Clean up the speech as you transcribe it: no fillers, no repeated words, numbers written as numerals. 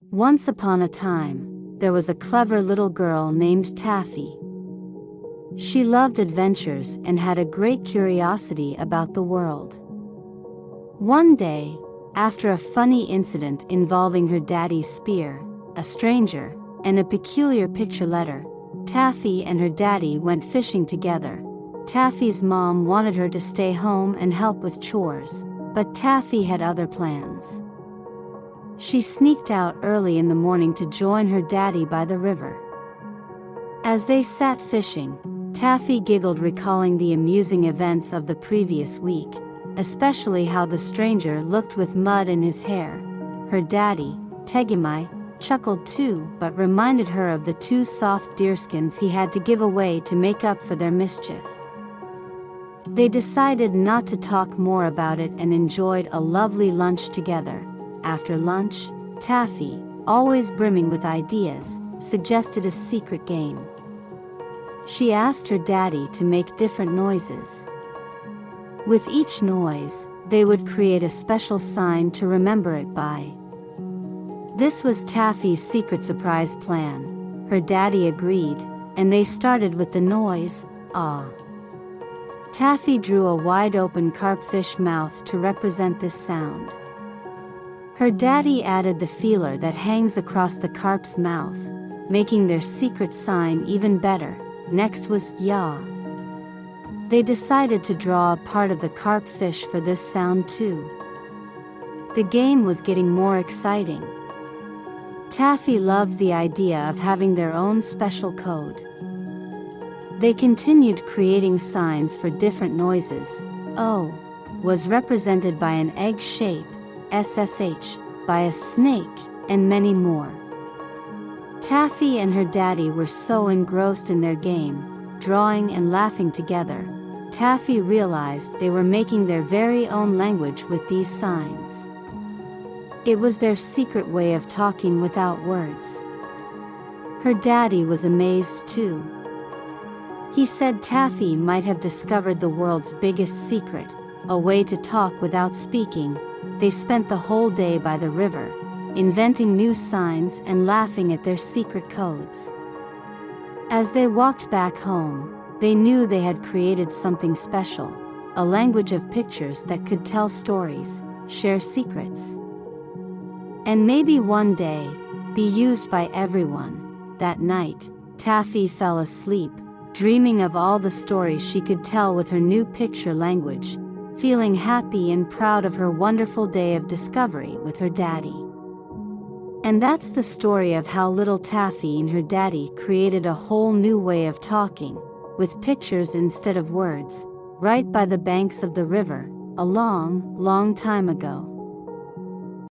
Once upon a time, there was a clever little girl named Taffy. She loved adventures and had a great curiosity about the world. One day, after a funny incident involving her daddy's spear, a stranger, and a peculiar picture letter, Taffy and her daddy went fishing together. Taffy's mom wanted her to stay home and help with chores, but Taffy had other plans. She sneaked out early in the morning to join her daddy by the river. As they sat fishing, Taffy giggled, recalling the amusing events of the previous week, especially how the stranger looked with mud in his hair. Her daddy, Tegumai, chuckled too, but reminded her of the 2 soft deerskins he had to give away to make up for their mischief. They decided not to talk more about it and enjoyed a lovely lunch together. After lunch, Taffy, always brimming with ideas, suggested a secret game. She asked her daddy to make different noises. With each noise, they would create a special sign to remember it by. This was Taffy's secret surprise plan. Her daddy agreed, and they started with the noise, ah. Taffy drew a wide-open carpfish mouth to represent this sound. Her daddy added the feeler that hangs across the carp's mouth, making their secret sign even better. Next was ya. They decided to draw a part of the carpfish for this sound too. The game was getting more exciting. Taffy loved the idea of having their own special code. They continued creating signs for different noises. O was represented by an egg shape, SSH, by a snake, and many more. Taffy and her daddy were so engrossed in their game, drawing and laughing together, Taffy realized they were making their very own language with these signs. It was their secret way of talking without words. Her daddy was amazed too. He said Taffy might have discovered the world's biggest secret, a way to talk without speaking. They spent the whole day by the river, inventing new signs and laughing at their secret codes. As they walked back home, they knew they had created something special, a language of pictures that could tell stories, share secrets, and maybe one day, be used by everyone. That night, Taffy fell asleep, dreaming of all the stories she could tell with her new picture language, feeling happy and proud of her wonderful day of discovery with her daddy. And that's the story of how little Taffy and her daddy created a whole new way of talking, with pictures instead of words, right by the banks of the river, a long, long time ago.